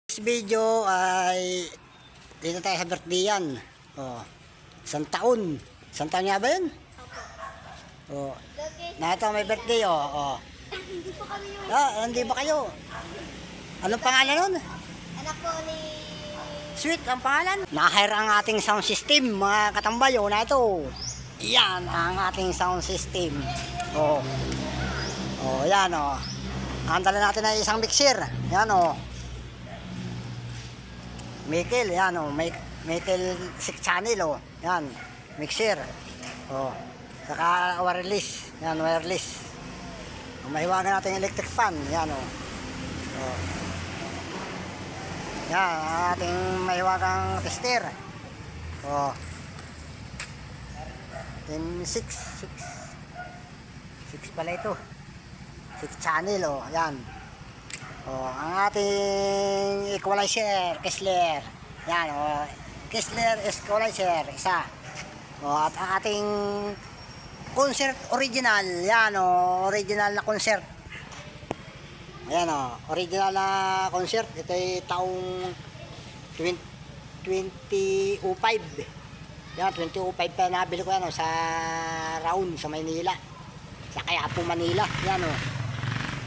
This video ay dito tayo sa birthday yan. Oh, isang taon. Isang taon nga ba yun? Oh, na ito may birthday oh. Hindi pa kami yung... Hindi ba kayo? Anong pangalan nun? Anak ko ni... Sweet ang pangalan. Nahire ang ating sound system mga katambayo na ito. Yan ang ating sound system. Oh. Oh, yan oh. Ang dala natin ay isang mixer. Yan oh. Michael, yan o, Michael 6 channel o, yan, mixer, o, saka wireless, yan, wireless. O, mahiwagan natin yung electric fan, yan o, yan, ang ating mahiwagang tester, o, 6 pala ito, 6 channel o, yan. Oh, ang ating equalizer, Kessler. Yan, oh, Kessler equalizer, isa. Oh, at ang ating concert original, yan, oh, original na concert. Ayan, oh, original na concert. Ito ay taong 2005. Yan, 2005 pa nabili ko yan, oh, sa Round, sa Maynila. Sa Quiapo, Manila. Yan, oh.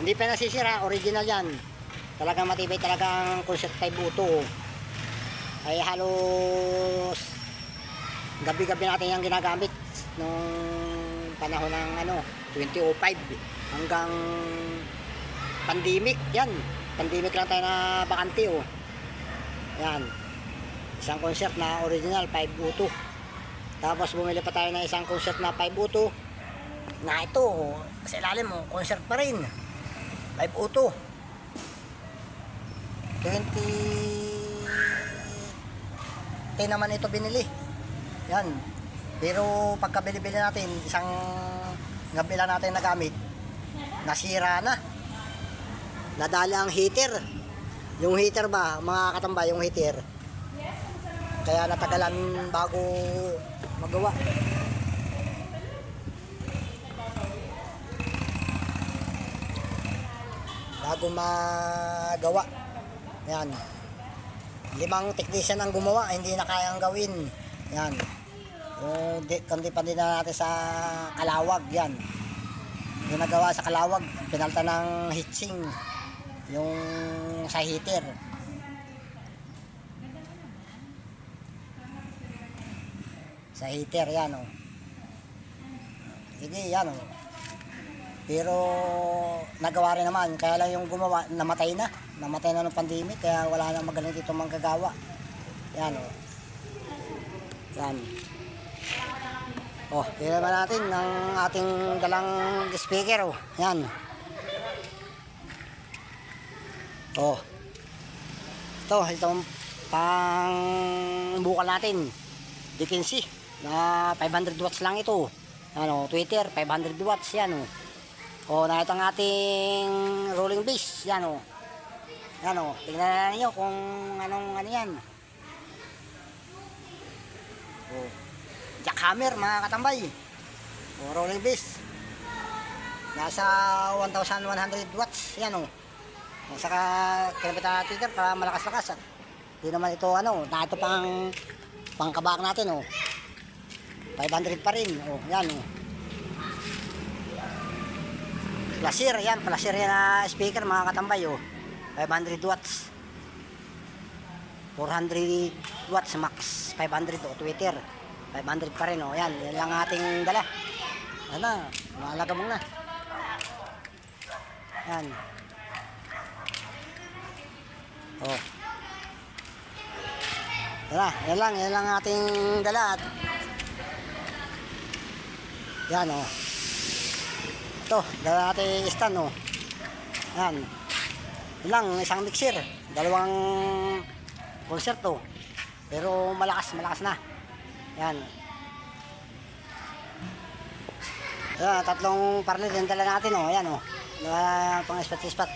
Hindi pa nasisira, original yan. Talagang matibay talagang concert 5 auto. Ay halos gabi-gabi natin yung ginagamit nung panahon ng 2005 hanggang pandemic yan. Pandemic lang tayo na bakante oh. Yan. Isang concert na original 5 auto. Tapos bumili pa tayo ng isang concert na 5 auto. Na ito oh, sa ilalim mo, concert pa rin. 5 auto. 2010 naman ito binili. Yan. Pero pagkabili-bili natin, isang gabi lang natin nagamit, nasira na. Nadala ang heater. Yung heater ba, mga katamba, yung heater. Kaya natagalan bago magawa. Bago magawa. Yan. 5 technician ang gumawa, hindi na kayang gawin. Yan. Kundi pa din na natin sa Kalawag. Yan. Yung nagawa sa Kalawag, pinalta ng heatsink. Yung sa heater. Sa heater, yan o. Hindi, yan o. Pero nagawa rin naman, kaya lang yung gumawa namatay na ng pandemic, kaya wala nang magaling dito manggagawa. Yan o. Yan. Oh, tingnan naman natin ang ating dalang speaker o. Yan. Oh. Itong pang bukal natin. D15 na 500 watts lang ito. Ano, Twitter 500 watts yan o. O, nakita ang ating rolling bass. Yan o. Yan o. Tignan na ninyo kung anong yan. O. Jackhammer mga katambay. O, rolling bass. Nasa 1,100 watts. Yan o. O, saka kinapita Twitter para malakas-lakas. Hindi naman ito na ito pang kabak natin o. 500 pa rin. O, yan o. Plasir, yan, plasir yan na speaker mga katambay oh. 500 watts. 400 watts max. 500 oh, Twitter. 500 pa rin oh. Yan, yan lang ating dala. Ano, mahalaga mong na. Yan. Oh. Yan lang ating dala. Yan oh. Ito, dala natin stand oh. Yan. Lang, isang mixer. 2 konserto. Pero malakas na. Yan. Yan, 3 parlor din dala natin oh. Yan oh. Pang spot.